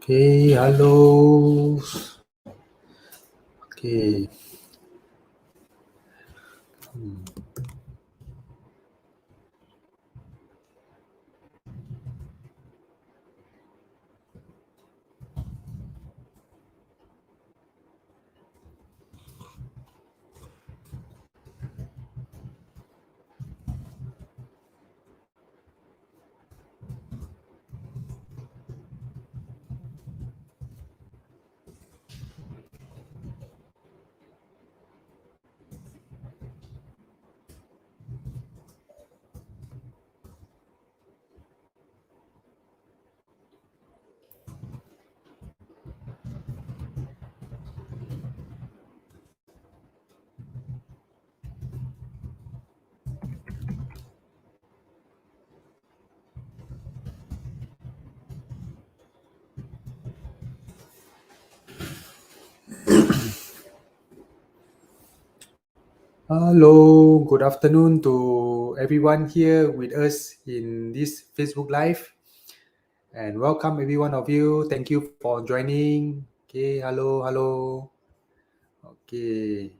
Okay, hello. Okay. Hello, good afternoon to everyone here with us in this Facebook Live. And welcome every one of you. Thank you for joining. Okay, hello. Okay.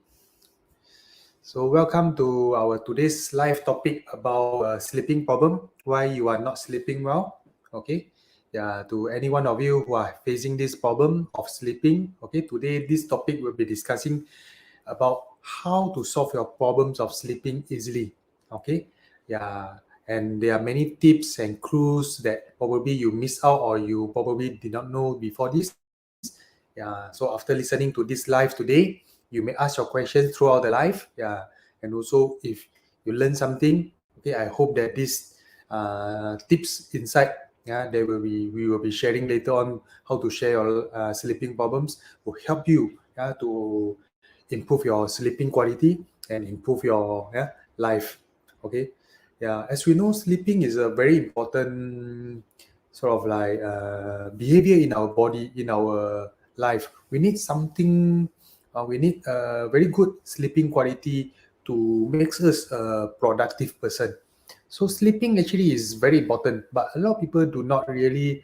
So welcome to our today's live topic about sleeping problem. Why you are not sleeping well? Okay. Yeah, to any one of you who are facing this problem of sleeping. Okay, today this topic will be discussing about how to solve your problems of sleeping easily. Okay, yeah, and there are many tips and clues that probably you missed out or you probably did not know before this. Yeah, so after listening to this live today, you may ask your questions throughout the live. Yeah, and also if you learn something, okay, I hope that these tips inside, yeah, we will be sharing later on how to share your sleeping problems will help you, yeah, to improve your sleeping quality and improve your, yeah, life. Okay, yeah, as we know, sleeping is a very important sort of like behavior in our body, in our life. We need something, we need a very good sleeping quality to make us a productive person. So sleeping actually is very important, but a lot of people do not really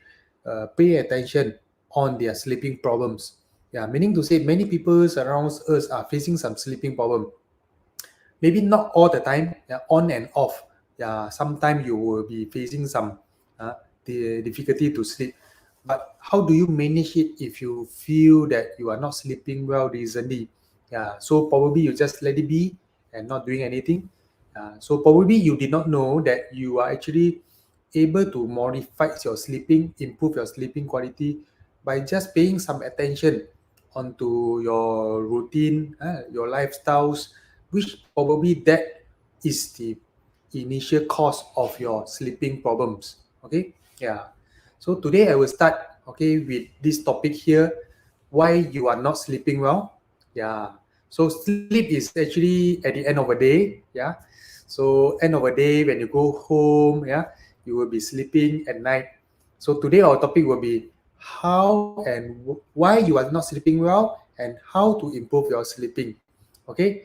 pay attention on their sleeping problems. Yeah, meaning to say many people around us are facing some sleeping problem. Maybe not all the time, yeah, on and off. Yeah, sometimes you will be facing some the difficulty to sleep. But how do you manage it if you feel that you are not sleeping well recently? Yeah, so probably you just let it be and not doing anything. So probably you did not know that you are actually able to modify your sleeping, improve your sleeping quality by just paying some attention onto your routine, your lifestyles, which probably that is the initial cause of your sleeping problems. Okay, yeah. So today I will start, okay, with this topic here, why you are not sleeping well. Yeah. So sleep is actually at the end of a day. Yeah. So end of a day when you go home, yeah, you will be sleeping at night. So today our topic will be how and why you are not sleeping well and how to improve your sleeping. Okay.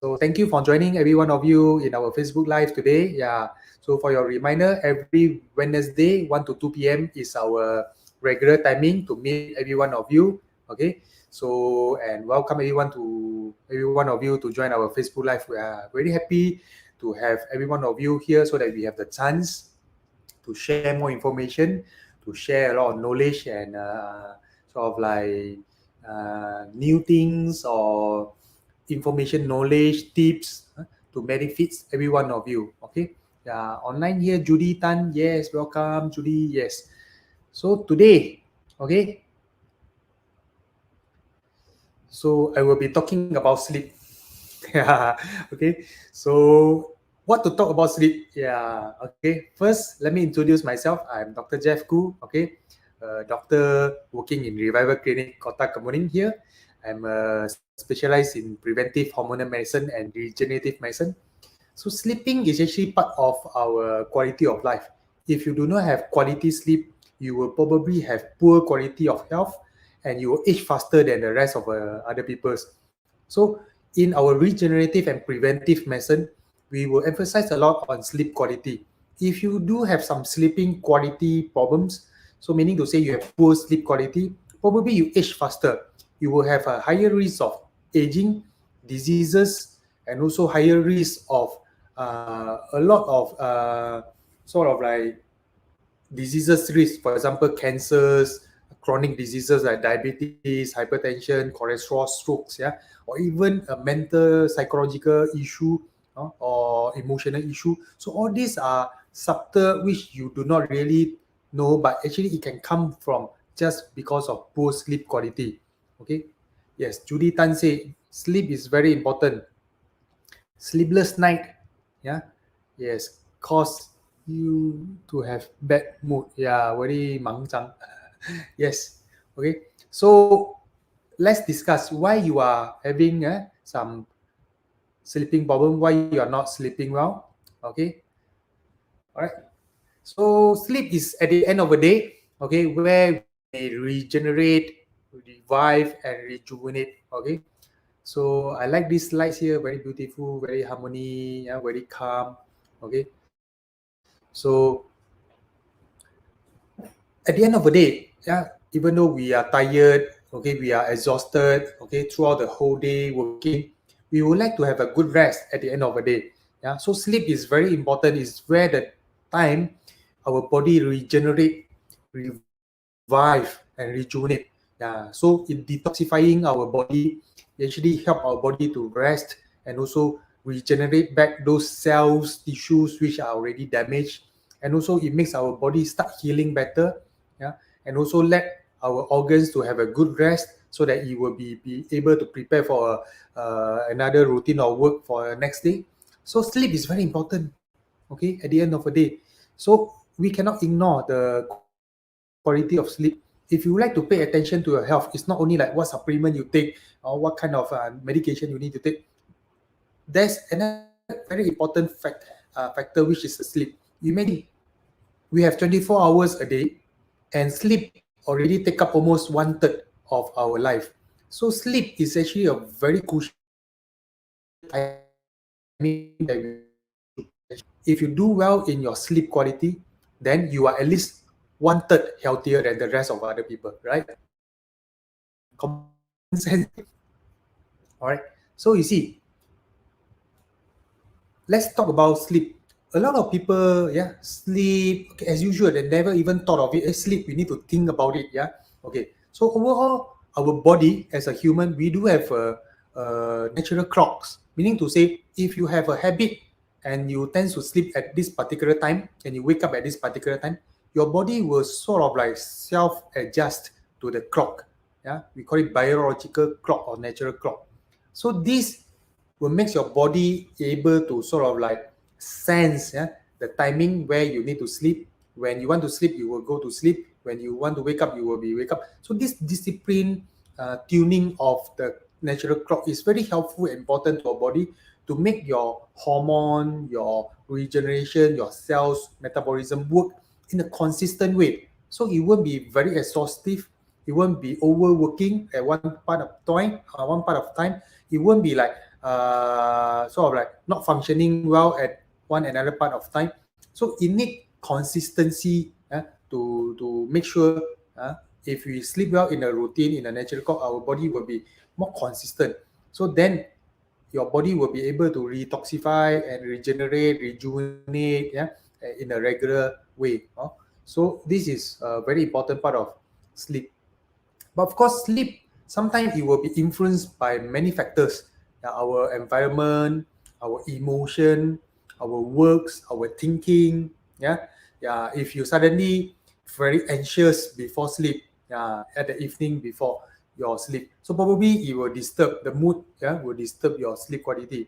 So thank you for joining every one of you in our Facebook Live today. Yeah. So for your reminder, every Wednesday, 1 to 2 p.m. is our regular timing to meet every one of you. Okay. So and welcome every one of you to join our Facebook Live. We are very happy to have every one of you here so that we have the chance to share more information, to share a lot of knowledge and sort of like new things or information, knowledge, tips to benefit every one of you. Okay. Yeah, online here, Judy Tan. Yes, welcome, Judy. Yes. So today, okay, so I will be talking about sleep. Yeah. Okay. So what to talk about sleep? Yeah. Okay. First, let me introduce myself. I'm Dr. Jeff Khoo. Okay. Doctor working in Revival Clinic, Kota Kemuning here. I'm specialized in preventive hormonal medicine and regenerative medicine. So sleeping is actually part of our quality of life. If you do not have quality sleep, you will probably have poor quality of health and you will age faster than the rest of other people's. So in our regenerative and preventive medicine, we will emphasize a lot on sleep quality. If you do have some sleeping quality problems, So meaning to say you have poor sleep quality, probably you age faster. You will have a higher risk of aging, diseases, and also higher risk of a lot of sort of like diseases risk, for example, cancers, chronic diseases like diabetes, hypertension, cholesterol, strokes, yeah, or even a mental, psychological issue or emotional issue. So all these are subtle which you do not really know, but actually it can come from just because of poor sleep quality. Okay. Yes, Judy Tan said sleep is very important. Sleepless night, yeah, yes, cause you to have bad mood, yeah, very 忙张. Yes, okay. So let's discuss why you are having some sleeping problem, why you are not sleeping well. Okay, all right. So sleep is at the end of the day, okay, where we regenerate, revive, and rejuvenate. Okay. So I like these slides here, very beautiful, very harmony, yeah, very calm. Okay. So at the end of the day, yeah, even though we are tired, okay, we are exhausted, okay, throughout the whole day working, we would like to have a good rest at the end of the day. Yeah. So sleep is very important. It's where the time our body regenerate, revive, and rejuvenate. Yeah. So in detoxifying our body, it actually help our body to rest and also regenerate back those cells, tissues which are already damaged, and also it makes our body start healing better. Yeah. And also let our organs to have a good rest so that it will be able to prepare for another routine or work for next day. So sleep is very important, okay, at the end of the day. So we cannot ignore the quality of sleep. If you would like to pay attention to your health, it's not only like what supplement you take or what kind of medication you need to take. There's another very important factor, which is the sleep. You imagine we have 24 hours a day, and sleep already take up almost one third of our life. So sleep is actually a very crucial timing that we should pay attention. If you do well in your sleep quality, then you are at least one third healthier than the rest of other people, right? Common sense. All right. So you see, let's talk about sleep. A lot of people, yeah, sleep, okay, as usual, they never even thought of it. Sleep, we need to think about it, yeah. Okay. So overall, our body as a human, we do have natural clocks. Meaning to say, if you have a habit and you tend to sleep at this particular time and you wake up at this particular time, your body will sort of like self-adjust to the clock. Yeah, we call it biological clock or natural clock. So this will make your body able to sort of like sense, yeah, the timing where you need to sleep. When you want to sleep, you will go to sleep. When you want to wake up, you will be wake up. So this discipline, tuning of the natural clock is very helpful and important to our body to make your hormone, your regeneration, your cells, metabolism work in a consistent way. So it won't be very exhaustive. It won't be overworking at one part of time. It won't be like sort of like not functioning well at one another part of time. So it need consistency to make sure if we sleep well in a routine, in a natural clock, our body will be more consistent. So then your body will be able to detoxify and regenerate, rejuvenate, yeah, in a regular way. So this is a very important part of sleep. But of course, sleep sometimes it will be influenced by many factors. Our environment, our emotion, our works, our thinking. Yeah. If you suddenly very anxious before sleep, at the evening before your sleep, so probably it will disturb the mood. Yeah, will disturb your sleep quality.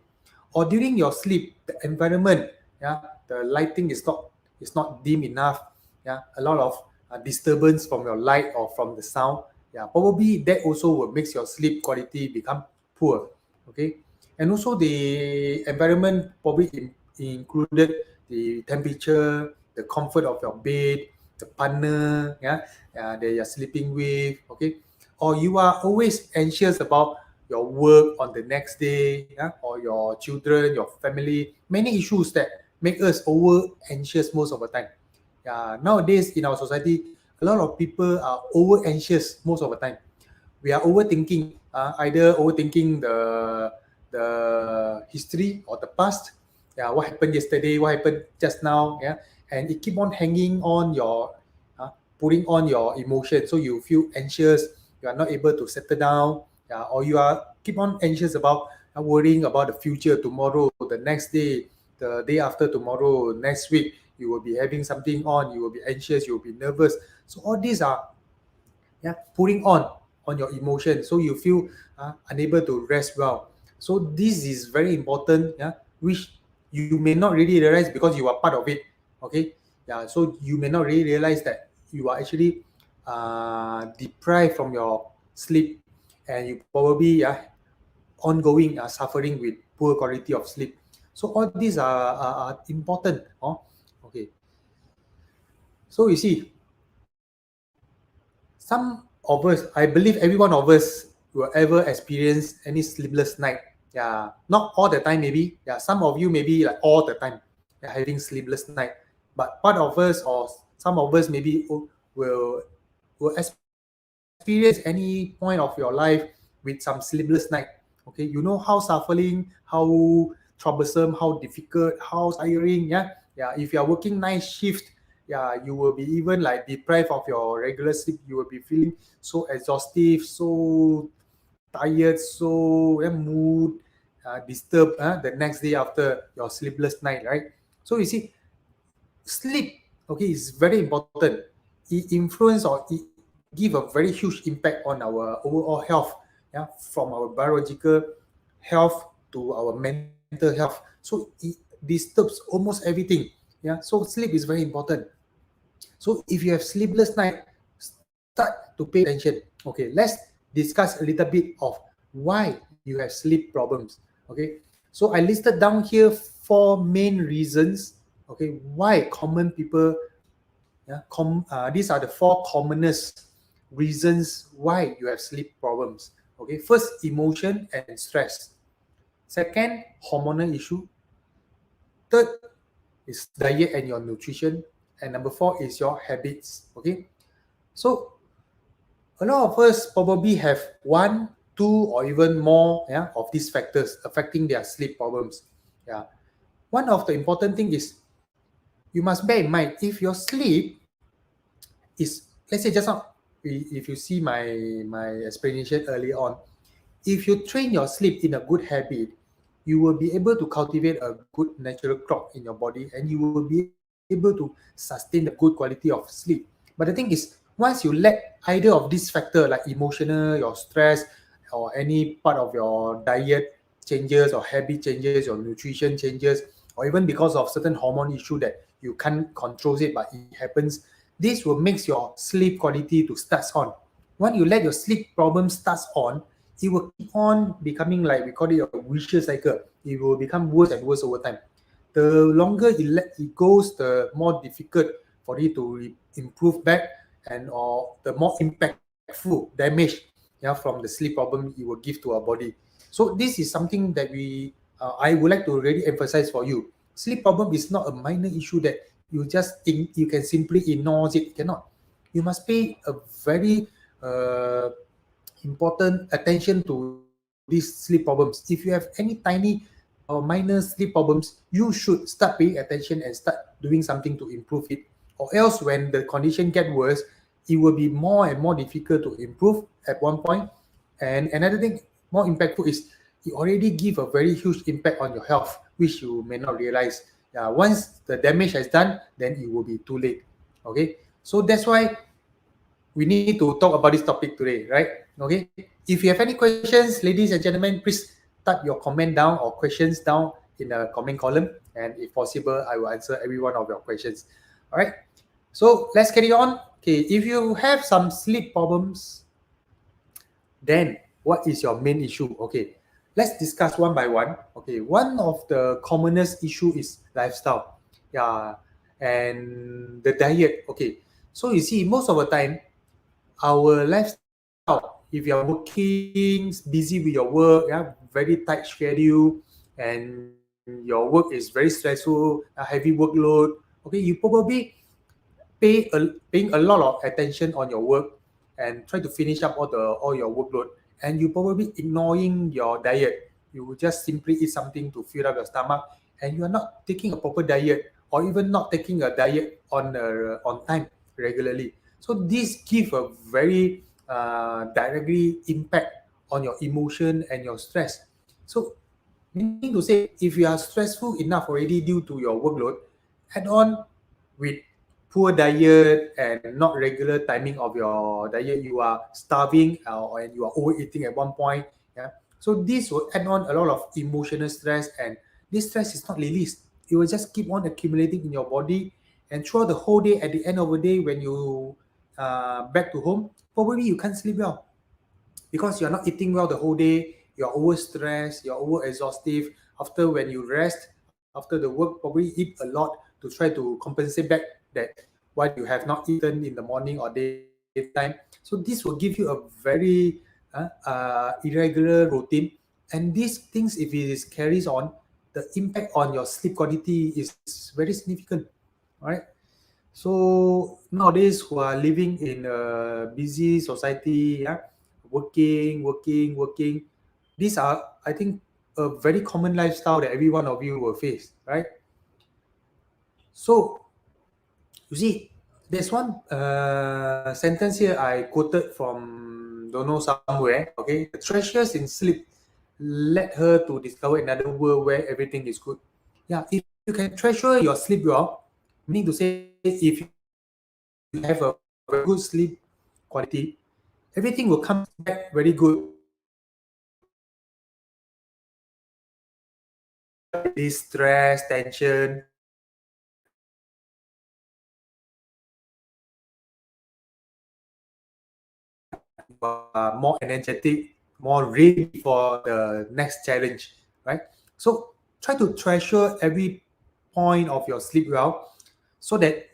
Or during your sleep, the environment, the lighting is not dim enough. A lot of disturbance from your light or from the sound. Probably that also will makes your sleep quality become poor. Okay. And also the environment probably included the temperature, the comfort of your bed, the partner, that you're sleeping with. Okay. Or you are always anxious about your work on the next day, or your children, your family, many issues that make us over anxious most of the time. Nowadays in our society, a lot of people are over anxious most of the time. We are overthinking, either overthinking the history or the past. Yeah, what happened yesterday, what happened just now. Yeah, and it keep on hanging on your, putting on your emotion, so you feel anxious. You are not able to settle down. Yeah, or you are keep on anxious about, worrying about the future, tomorrow, the next day, the day after tomorrow, next week. You will be having something on. You will be anxious. You will be nervous. So all these are, putting on your emotion, so you feel, unable to rest well. So this is very important, which you may not really realize because you are part of it. Okay, so you may not really realize that you are actually, deprived from your sleep, and you probably, ongoing, suffering with poor quality of sleep. So all these are important. Okay, so you see, some of us, I believe every one of us will ever experience any sleepless night. Yeah, not all the time, maybe. Yeah, some of you maybe like all the time, having sleepless night. But part of us, or some of us maybe will experience any point of your life with some sleepless night. Okay, you know how suffering, how troublesome, how difficult, how tiring. Yeah. If you are working night shift, you will be even like deprived of your regular sleep. You will be feeling so exhaustive, so tired, so, mood, disturbed, the next day after your sleepless night, right? So you see, sleep, okay, is very important. It influence, or it give a very huge impact on our overall health. Yeah, from our biological health to our mental health. So it disturbs almost everything. Yeah, so sleep is very important. So if you have sleepless night, start to pay attention. Okay, let's discuss a little bit of why you have sleep problems. Okay, so I listed down here four main reasons. Okay, why common people, these are the four commonest reasons why you have sleep problems. Okay, first, emotion and stress. Second, hormonal issue. Third is diet and your nutrition. And number four is your habits. Okay, so a lot of us probably have one, two, or even more, of these factors affecting their sleep problems. Yeah. One of the important thing is, you must bear in mind, if your sleep is, let's say just now, if you see my explanation earlier on, if you train your sleep in a good habit, you will be able to cultivate a good natural clock in your body, and you will be able to sustain the good quality of sleep. But the thing is, once you let either of these factors, like emotional, your stress, or any part of your diet changes, or habit changes, your nutrition changes, or even because of certain hormone issue that you can't control it but it happens, this will make your sleep quality to start on. When you let your sleep problem starts on, it will keep on becoming, like we call it, a vicious cycle. It will become worse and worse over time. The longer it goes, the more difficult for it to improve back, and or the more impactful damage, from the sleep problem it will give to our body. So this is something that I would like to really emphasize for you. Sleep problem is not a minor issue that you can simply ignore it. You cannot. You must pay a very important attention to these sleep problems. If you have any tiny or minor sleep problems, you should start paying attention and start doing something to improve it. Or else, when the condition get worse, it will be more and more difficult to improve at one point. And another thing more impactful is, it already give a very huge impact on your health, which you may not realize. Once the damage has done, then it will be too late. Okay, so that's why we need to talk about this topic today, right? Okay. If you have any questions, ladies and gentlemen, please type your comment down or questions down in the comment column, and if possible, I will answer every one of your questions. All right. So let's carry on. Okay. If you have some sleep problems, then what is your main issue? Okay. Let's discuss one by one. Okay. One of the commonest issue is lifestyle. Yeah. And the diet. Okay. So you see, most of the time, our lifestyle, if you're working, busy with your work, very tight schedule, and your work is very stressful, a heavy workload, okay, you probably paying a lot of attention on your work and try to finish up all your workload, and you probably ignoring your diet. You will just simply eat something to fill up your stomach, and you are not taking a proper diet, or even not taking a diet on time regularly. So this give a very directly impact on your emotion and your stress. So meaning to say, if you are stressful enough already due to your workload, add on with poor diet and not regular timing of your diet, you are starving and you are overeating at one point. Yeah. So this will add on a lot of emotional stress, and this stress is not released. It will just keep on accumulating in your body, and throughout the whole day, at the end of the day, when you back to home, probably you can't sleep well because you're not eating well the whole day. You're over stressed, you're over exhaustive. After when you rest, after the work, probably eat a lot to try to compensate back that what you have not eaten in the morning or daytime. So this will give you a very irregular routine. And these things, if it is carries on, the impact on your sleep quality is very significant. All right. So nowadays, who are living in a busy society, yeah, working, these are, I think, a very common lifestyle that every one of you will face, right? So you see, there's one sentence here I quoted from don't know somewhere. Okay, the treasures in sleep led her to discover another world where everything is good. Yeah, if you can treasure your sleep well, meaning to say, if you have a very good sleep quality, everything will come back very good. This stress, tension, you are more energetic, more ready for the next challenge, right? So try to treasure every point of your sleep well, so that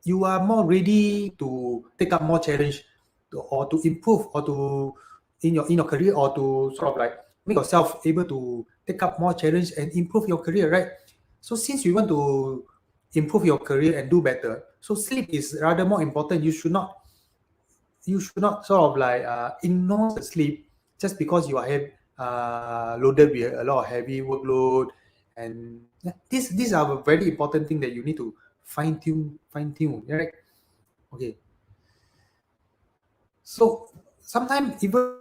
you are more ready to take up more challenge, or to improve, or to in your career, or to sort of like make yourself able to take up more challenge and improve your career, right? So since you want to improve your career and do better, so sleep is rather more important. You should not sort of like ignore the sleep just because you are loaded with a lot of heavy workload. And yeah, these are a very important thing that you need to fine tune, right? Okay. So sometimes even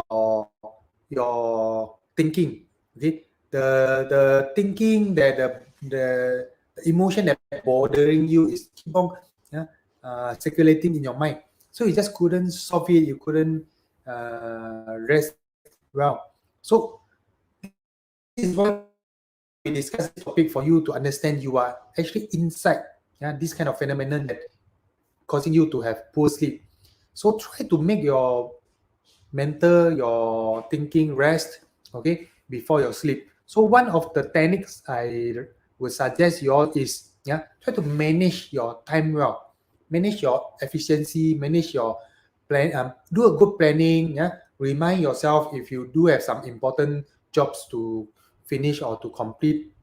or your thinking. Okay, the thinking that the emotion that bothering you is keep on, yeah, circulating in your mind. So you just couldn't solve it. You couldn't rest well. So this is why we discuss this topic, for you to understand you are actually inside, yeah, this kind of phenomenon that causing you to have poor sleep. So try to make your mental, your thinking rest, okay, before your sleep. So one of the techniques I would suggest you all is, yeah, try to manage your time well, manage your efficiency, manage your plan, do a good planning. Yeah, remind yourself if you do have some important jobs to finish or to complete.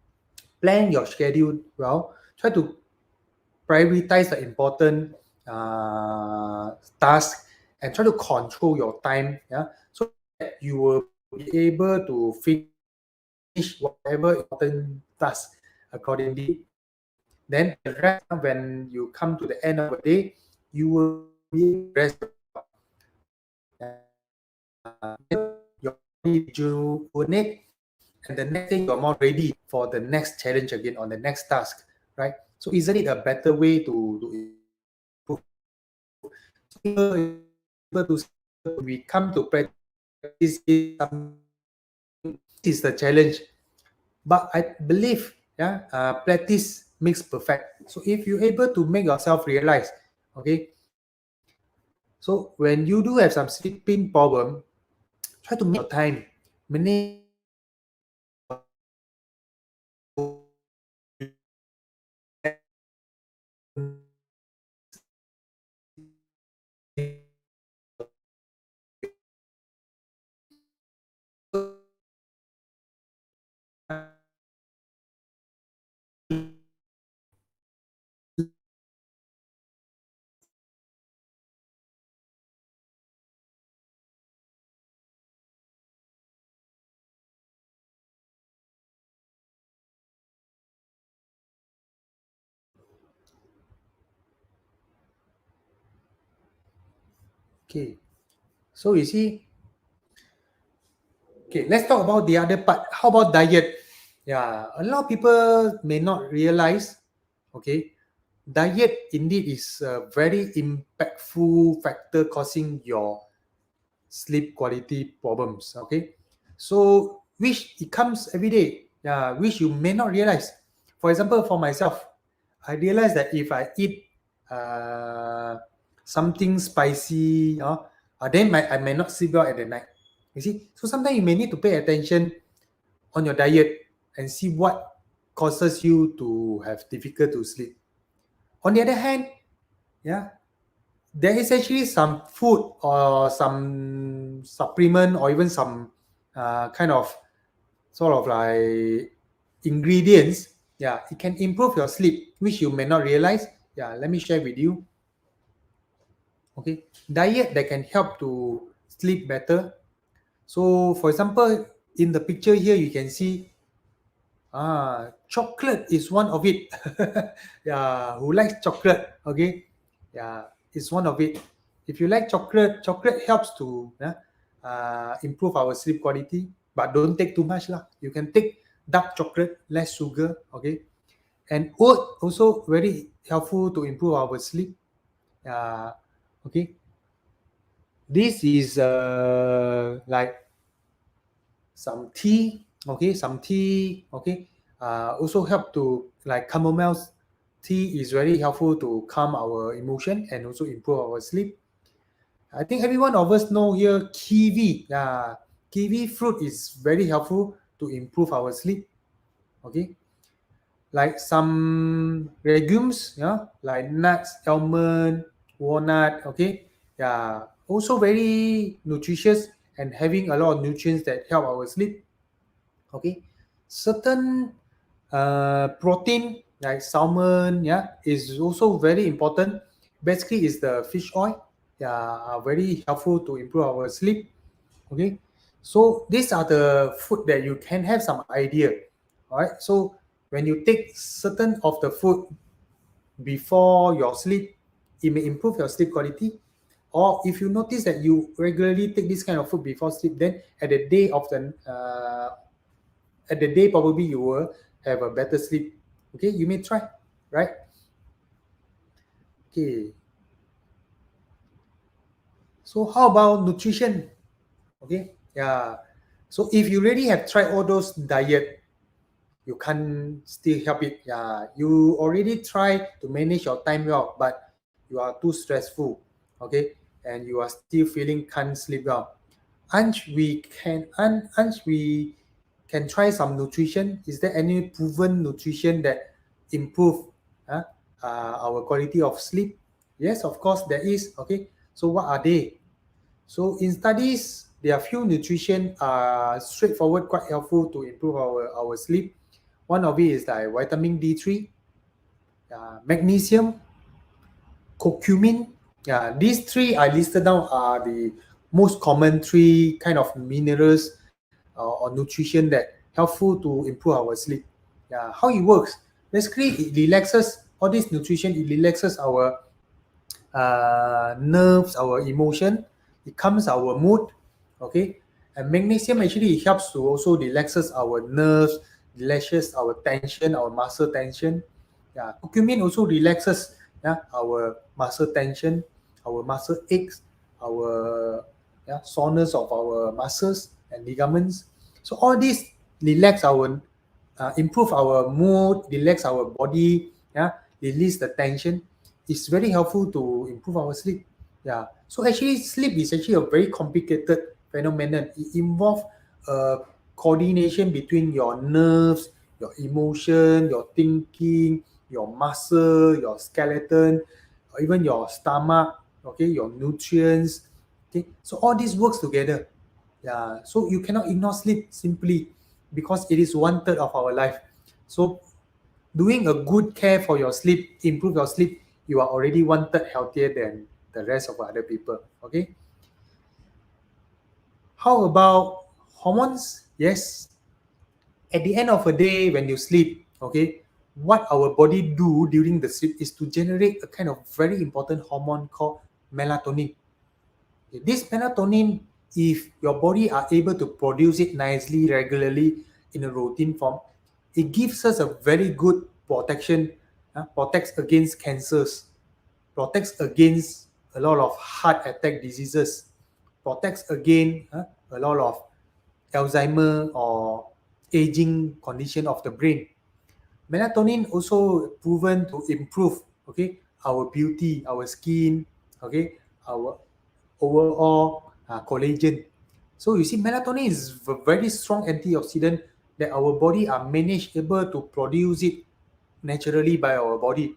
Plan your schedule well. Try to prioritize the important task, and try to control your time. Yeah, so that you will be able to finish whatever important task accordingly. Then the rest, when you come to the end of the day, you will be able to rest well. Your body rejuvenate, and the next day you're more ready for the next challenge again, on the next task, right? So isn't it a better way to improve? So here is able to see, when we come to practice is something, this is the challenge. But I believe, yeah, practice makes perfect. So if you're able to make yourself realize, okay, so when you do have some sleeping problem, try to manage your time, manage Okay. So you see, okay, let's talk about the other part. How about diet? Yeah, a lot of people may not realize, okay, diet indeed is a very impactful factor causing your sleep quality problems. Okay, so which it comes every day. Yeah, which you may not realize. For example, for myself, I realize that if I eat uh, something spicy, then I may not sleep well at the night. You see, so sometimes you may need to pay attention on your diet and see what causes you to have difficult to sleep. On the other hand, yeah, there is actually some food or some supplement or even some kind of sort of like ingredients. Yeah, it can improve your sleep, which you may not realize. Yeah, let me share with you. Okay, diet that can help to sleep better. So, for example, in the picture here, you can see chocolate is one of it. Yeah, who likes chocolate? Okay, yeah, it's one of it. If you like chocolate, chocolate helps to improve our sleep quality, but don't take too much lah. You can take dark chocolate, less sugar. Okay, and oat also very helpful to improve our sleep. Okay, this is like some tea, okay, also help to like chamomile tea is very helpful to calm our emotion and also improve our sleep. I think every one of us know here kiwi. Yeah, kiwi fruit is very helpful to improve our sleep. Okay, like some legumes, yeah, like nuts, almond, walnut. Okay, yeah, also very nutritious and having a lot of nutrients that help our sleep. Okay, certain protein like salmon, yeah, is also very important. Basically is the fish oil, yeah, are very helpful to improve our sleep. Okay, so these are the food that you can have some idea. All right, so when you take certain of the food before your sleep, it may improve your sleep quality. Or if you notice that you regularly take this kind of food before sleep, then at the day probably you will have a better sleep. Okay, you may try, right? Okay, so how about nutrition? Okay, yeah, so if you already have tried all those diet, you can't still help it. Yeah, you already try to manage your time well, but you are too stressful. Okay, and you are still feeling can't sleep well. Aren't we can try some nutrition? Is there any proven nutrition that improve uh, our quality of sleep? Yes, of course there is. Okay, so what are they? So in studies, there are few nutrition are straightforward, quite helpful to improve our sleep. One of it is like vitamin D3, magnesium, curcumin. Yeah, these three I listed down are the most common three kind of minerals or nutrition that helpful to improve our sleep. Yeah, how it works? Basically, it relaxes all this nutrition. It relaxes our nerves, our emotion. It calms our mood. Okay, and magnesium actually it helps to also relaxes our nerves, relaxes our tension, our muscle tension. Yeah, curcumin also relaxes, yeah, our muscle tension, our muscle aches, our, yeah, soreness of our muscles and ligaments. So all these relax our, improve our mood, relax our body, yeah, release the tension. It's very helpful to improve our sleep. Yeah. So actually, sleep is actually a very complicated phenomenon. It involves coordination between your nerves, your emotion, your thinking, your muscle, your skeleton, or even your stomach. Okay, your nutrients. Okay, so all this works together. Yeah. So you cannot ignore sleep simply because it is one third of our life. So doing a good care for your sleep, improve your sleep, you are already one third healthier than the rest of other people. Okay. How about hormones? Yes. At the end of a day, when you sleep, okay, what our body do during the sleep is to generate a kind of very important hormone called melatonin. This melatonin, if your body are able to produce it nicely, regularly, in a routine form, it gives us a very good protection, protects against cancers, protects against a lot of heart attack diseases, protects against a lot of Alzheimer or aging condition of the brain. Melatonin also proven to improve, okay, our beauty, our skin, okay, our overall collagen. So you see, melatonin is a very strong antioxidant that our body are managed able to produce it naturally by our body.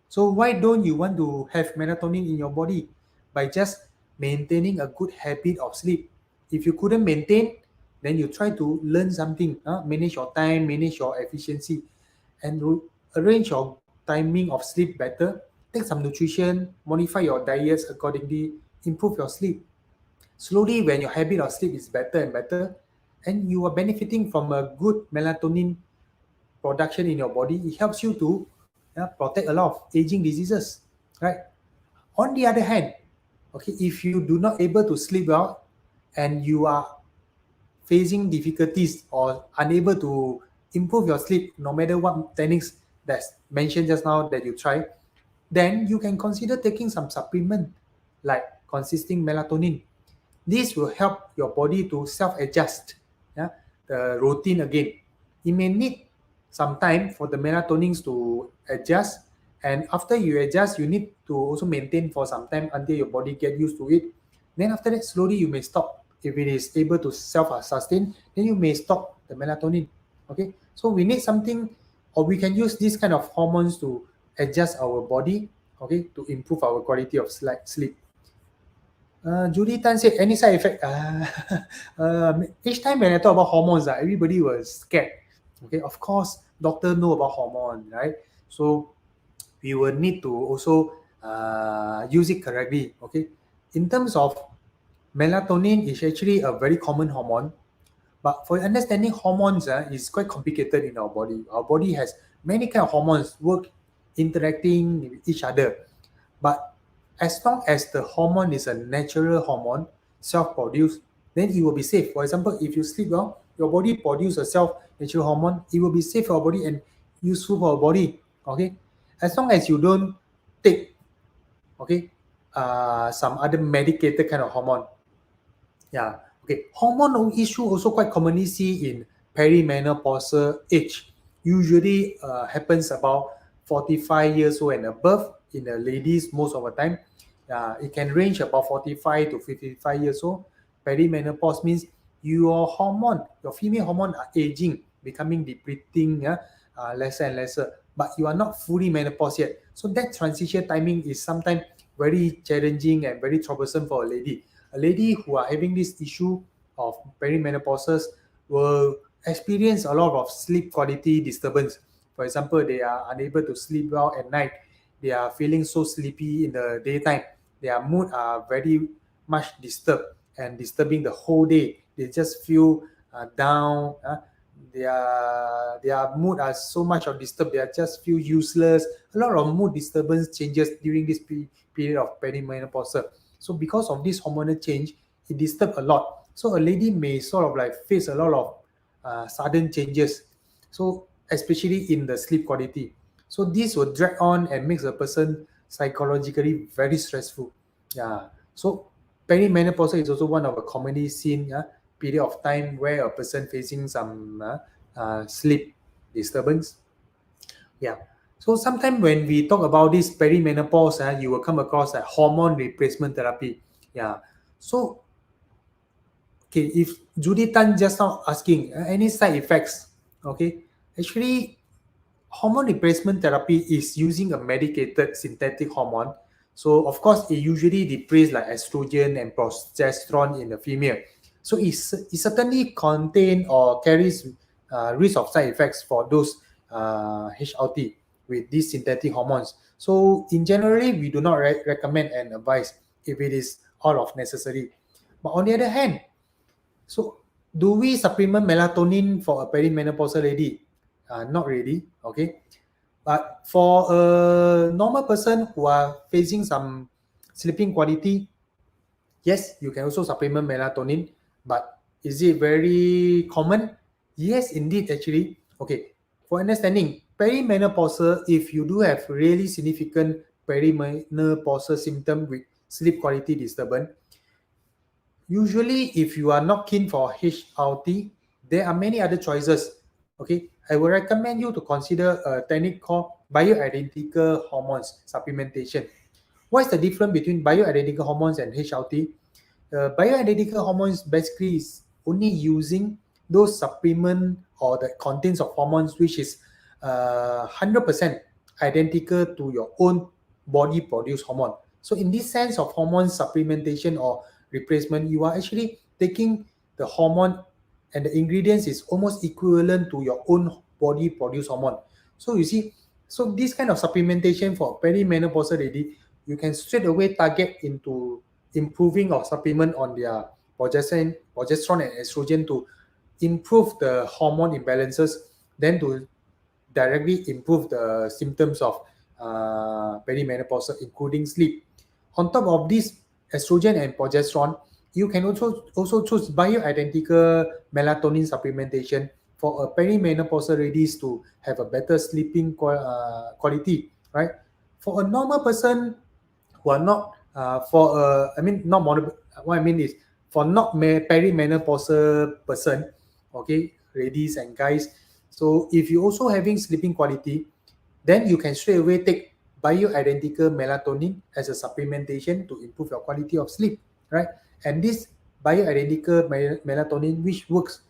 So why don't you want to have melatonin in your body by just maintaining a good habit of sleep? If you couldn't maintain, then you try to learn something, manage your time, manage your efficiency, and arrange your timing of sleep better. Take some nutrition, modify your diets accordingly, improve your sleep. Slowly, when your habit of sleep is better and better, and you are benefiting from a good melatonin production in your body, it helps you to protect a lot of aging diseases, right? On the other hand, okay, if you do not able to sleep well and you are facing difficulties or unable to improve your sleep, no matter what techniques that's mentioned just now that you try, then you can consider taking some supplement like consisting melatonin. This will help your body to self-adjust, the routine again. It may need some time for the melatonins to adjust, and after you adjust, you need to also maintain for some time until your body get used to it. Then after that, slowly you may stop. If it is able to self-sustain, then you may stop the melatonin. Okay, so we need something, or we can use this kind of hormones to adjust our body, okay, to improve our quality of sleep. Judy Tan said, any side effect? Each time when I talk about hormones, everybody was scared. Okay, of course, doctor know about hormone, right? So we will need to also use it correctly. Okay, in terms of melatonin, is actually a very common hormone, but for understanding hormones, is quite complicated in our body. Our body has many kind of hormones work interacting with each other. But as long as the hormone is a natural hormone, self-produced, then it will be safe. For example, if you sleep well, your body produce a self-natural hormone, it will be safe for our body and useful for our body. Okay, as long as you don't take, okay, some other medicated kind of hormone. Yeah. Okay. Hormonal issue also quite commonly see in perimenopausal age. Usually happens about 45 years old and above in the ladies most of the time. It can range about 45 to 55 years old. Perimenopause means your hormone, your female hormone are aging, becoming depleting, lesser and lesser. But you are not fully menopause yet. So that transition timing is sometimes very challenging and very troublesome for a lady. A lady who are having this issue of perimenopause will experience a lot of sleep quality disturbance. For example, they are unable to sleep well at night. They are feeling so sleepy in the daytime. Their mood are very much disturbed and disturbing the whole day. They just feel down. Their mood are so much of disturbed. They are just feel useless. A lot of mood disturbance changes during this period of perimenopause. So because of this hormonal change, it disturbs a lot. So a lady may sort of like face a lot of sudden changes. So especially in the sleep quality. So this will drag on and makes a person psychologically very stressful. Yeah. So perimenopause is also one of the commonly seen period of time where a person facing some sleep disturbance. Yeah. So sometimes when we talk about this perimenopause, you will come across a hormone replacement therapy. Yeah. So, okay, if Judy Tan just now asking any side effects, okay, actually, hormone replacement therapy is using a medicated synthetic hormone. So, of course, it usually deplete like estrogen and progesterone in the female. So, it certainly contain or carries risk of side effects for those HRT with these synthetic hormones. So, in generally, we do not recommend and advise if it is out of necessary. But on the other hand, so do we supplement melatonin for a perimenopausal lady? Not really, okay. But for a normal person who are facing some sleeping quality, Yes, you can also supplement melatonin, but is it very common? Yes, indeed, actually. Okay, for understanding, perimenopausal, if you do have really significant perimenopausal symptom with sleep quality disturbance, usually if you are not keen for HRT, there are many other choices. Okay, I will recommend you to consider a technique called bioidentical hormones supplementation. What's the difference between bioidentical hormones and HRT? Bioidentical hormones basically is only using those supplement or the contents of hormones which is 100% identical to your own body produced hormone. So in this sense of hormone supplementation or replacement, you are actually taking the hormone and the ingredients is almost equivalent to your own body produced hormone. So you see, so this kind of supplementation for perimenopausal lady, you can straight away target into improving or supplement on their progesterone and estrogen to improve the hormone imbalances, then to directly improve the symptoms of perimenopausal, including sleep. On top of this, estrogen and progesterone, you can also choose bioidentical melatonin supplementation for a perimenopausal ladies to have a better sleeping quality, right? For a normal person who are not I mean not what I mean is for not perimenopausal person, okay, ladies and guys. So if you also having sleeping quality, then you can straight away take bioidentical melatonin as a supplementation to improve your quality of sleep, right? And this bioidentical melatonin, which works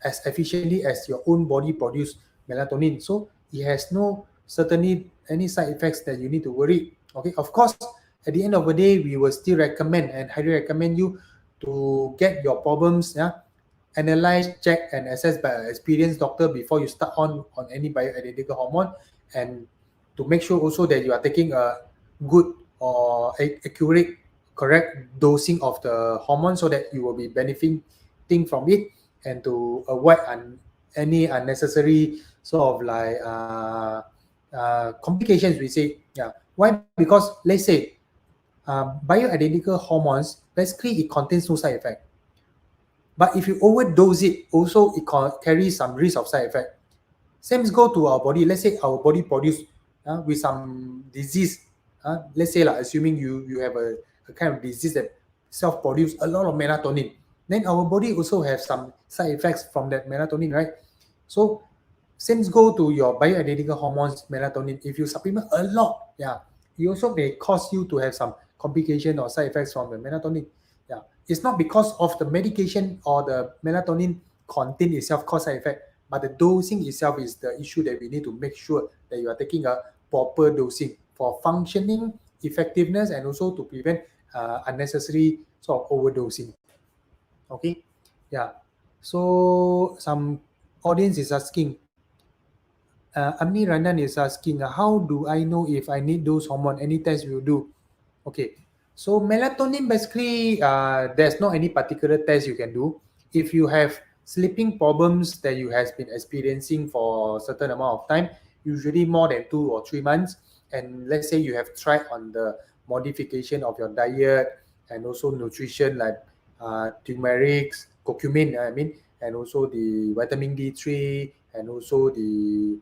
as efficiently as your own body produce melatonin, so it has no certainly any side effects that you need to worry. Okay, of course, at the end of the day, we will still recommend and highly recommend you to get your problems, yeah, analyzed, checked, and assessed by an experienced doctor before you start on any bioidentical hormone, and to make sure also that you are taking a good or accurate, correct dosing of the hormone so that you will be benefiting from it, and to avoid any unnecessary sort of like complications, we say. Yeah. Why? Because let's say bioidentical hormones, basically it contains no side effect. But if you overdose it, also it carries some risk of side effect. Same go to our body. Let's say our body produce with some disease. Let's say like assuming you have a kind of disease that self-produce a lot of melatonin. Then our body also have some side effects from that melatonin, right? So same go to your bioidentical hormones, melatonin. If you supplement a lot, yeah, it also may cause you to have some complication or side effects from the melatonin. Yeah, it's not because of the medication or the melatonin content itself cause side effect, but the dosing itself is the issue that we need to make sure that you are taking a proper dosing for functioning effectiveness and also to prevent unnecessary sort of overdosing. Okay, yeah. So some audience is asking, Amni Randan is asking, how do I know if I need those hormone? Any test will do. Okay, so melatonin basically, there's not any particular test you can do. If you have sleeping problems that you has been experiencing for a certain amount of time, usually more than 2 or 3 months, and let's say you have tried on the modification of your diet and also nutrition like turmeric, curcumin, I mean, and also the vitamin D3 and also the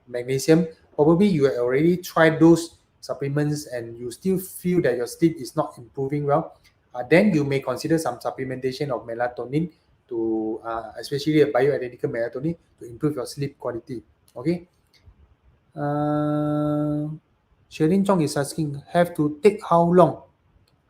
magnesium. Probably you have already tried those supplements and you still feel that your sleep is not improving well, then you may consider some supplementation of melatonin to, especially a bioidentical melatonin, to improve your sleep quality. Okay. Uh, Sherin Chong is asking, have to take how long?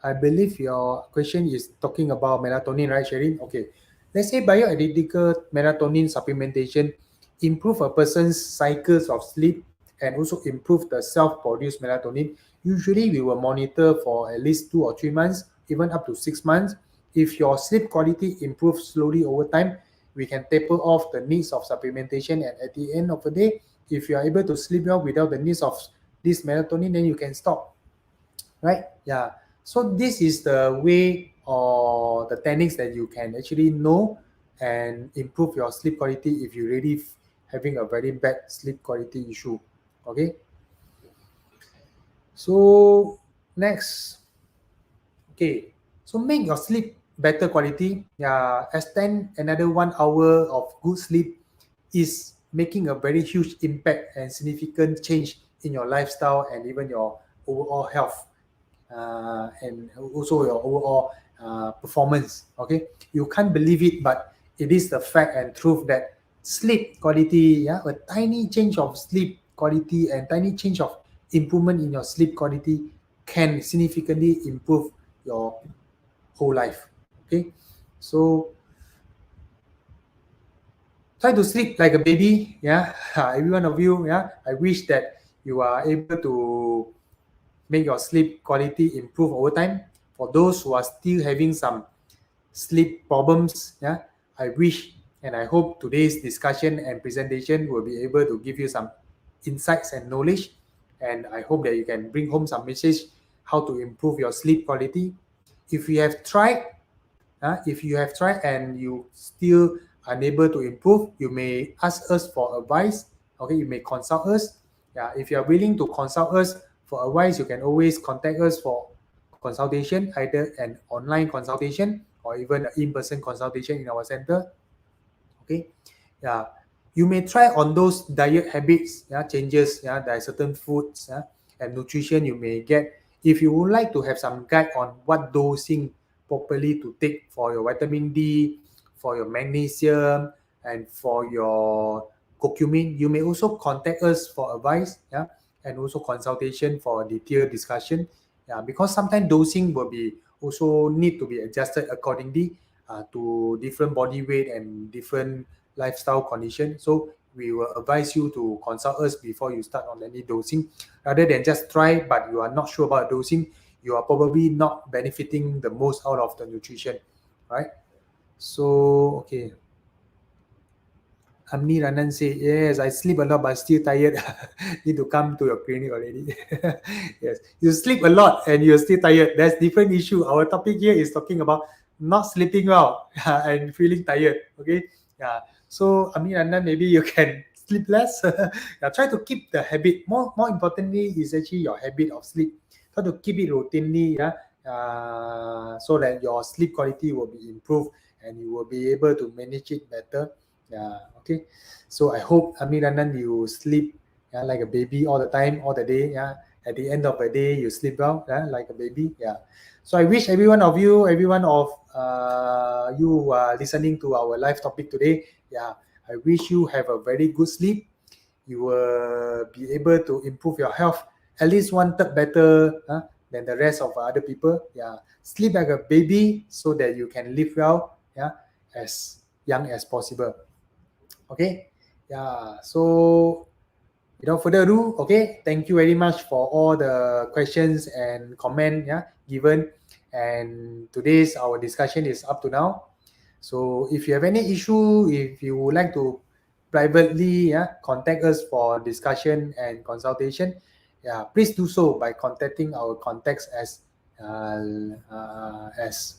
I believe your question is talking about melatonin, right, Sherin? Okay. Let's say bioidentical melatonin supplementation improve a person's cycles of sleep and also improve the self-produced melatonin. Usually, we will monitor for at least 2 or 3 months, even up to 6 months. If your sleep quality improves slowly over time, we can taper off the needs of supplementation. And at the end of the day, if you are able to sleep well without the needs of this melatonin, then you can stop, right? Yeah. So this is the way or the techniques that you can actually know and improve your sleep quality if you really having a very bad sleep quality issue. Okay. So next, okay. So make your sleep better quality. Extend another 1 hour of good sleep is making a very huge impact and significant change in your lifestyle and even your overall health, and also your overall performance. Okay, you can't believe it, but it is the fact and truth that sleep quality, a tiny change of sleep quality and tiny change of improvement in your sleep quality can significantly improve your whole life. Okay, so try to sleep like a baby. Every one of you. I wish that you are able to make your sleep quality improve over time. For those who are still having some sleep problems, I wish and I hope today's discussion and presentation will be able to give you some insights and knowledge, and I hope that you can bring home some message how to improve your sleep quality. If you have tried, and you still unable to improve, you may ask us for advice. Okay, you may consult us. If you are willing to consult us for advice, you can always contact us for consultation, either an online consultation or even an in-person consultation in our center. Okay, you may try on those diet habits, changes. There are certain foods, and nutrition you may get. If you would like to have some guide on what dosing properly to take for your vitamin D, for your magnesium, and for your curcumin, you may also contact us for advice, and also consultation for a detailed discussion. Because sometimes dosing will be also need to be adjusted accordingly to different body weight and different lifestyle condition. So we will advise you to consult us before you start on any dosing, rather than just try but you are not sure about dosing. You are probably not benefiting the most out of the nutrition, right? So okay, Amni Ranan say, yes, I sleep a lot but still tired. Need to come to your clinic already. Yes, you sleep a lot and you're still tired. That's different issue. Our topic here is talking about not sleeping well and feeling tired. Okay, so Amni Ranan, maybe you can sleep less. Try to keep the habit. More importantly is actually your habit of sleep. Try to keep it routinely, so that your sleep quality will be improved and you will be able to manage it better. Okay. So I hope Amiranan you sleep like a baby all the time, all the day. At the end of the day, you sleep well, like a baby. So I wish every one of you, every one of you who are listening to our live topic today, I wish you have a very good sleep. You will be able to improve your health at least 1/3 better than the rest of other people. Sleep like a baby so that you can live well, as young as possible. Okay, so without further ado, okay, thank you very much for all the questions and comment given, and today's our discussion is up to now. So if you have any issue, if you would like to privately contact us for discussion and consultation, please do so by contacting our contacts as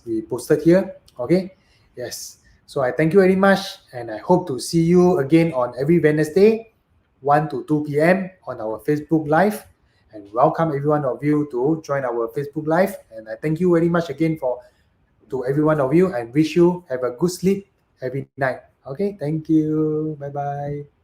we posted here. Okay, yes. So I thank you very much, and I hope to see you again on every Wednesday, 1 to 2 p.m. on our Facebook Live. And welcome every one of you to join our Facebook Live. And I thank you very much again to every one of you and wish you have a good sleep every night. Okay, thank you. Bye-bye.